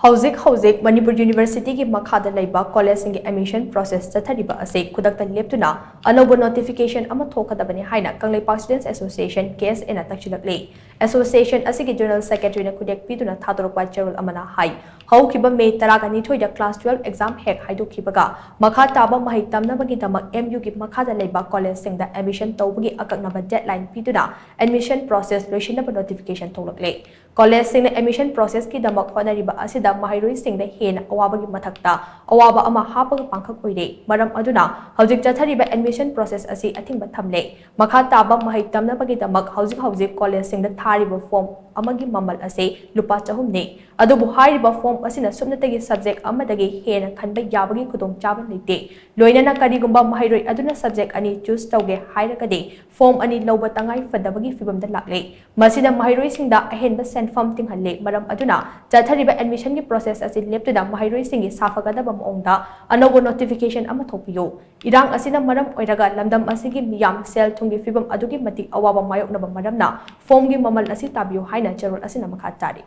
Hauzik Manipur University ki makhada laiba college singi admission process Chathariba ase Khudakta Leptuna Anouba notification ama Thokkadabani haina Kanglaipak Students Association case ena takchilakle association asigi general secretary na khudek piduna thadorokwa cherul amana hai haukiba May 12 da class 12 exam hek haidokhibaga makha taba mahai tamnabagi damak MU ki makhada laiba college singda admission tawbagi akaknaba deadline piduna admission process loishinaba notification tholakle college singna admission process ki damak honariba asida Mahairoi singda hena awabagi mathakta awaba ama hapaga pangkhak oire maram aduna hauzik Chathariba admission process asi athingba thamle makha taba mahai tamnabagi damak hauzik college singda thariba form amagi mamal ase lupa chahum ne adubu hairiba form asina subnatagi subject amadagi hena khanba yabagi khudong chaba leite loinana karigumba mahairoi aduna subject ani choose tauge hairagade form ani loba tangai fadabagi fibamda lakle masida mahairoi singda ahenba senfam tinghalle maram aduna Chathariba admission process as Leptuna Mahairoi Singi Safagadaba Maongda Anouba notification ama thokpiyo irang asina maram oiraga lamdam asigi miyam sel thungi fibam adugi matik awaba mayok na maramna form gi mamal asi tabiyo haina charol asina makha tari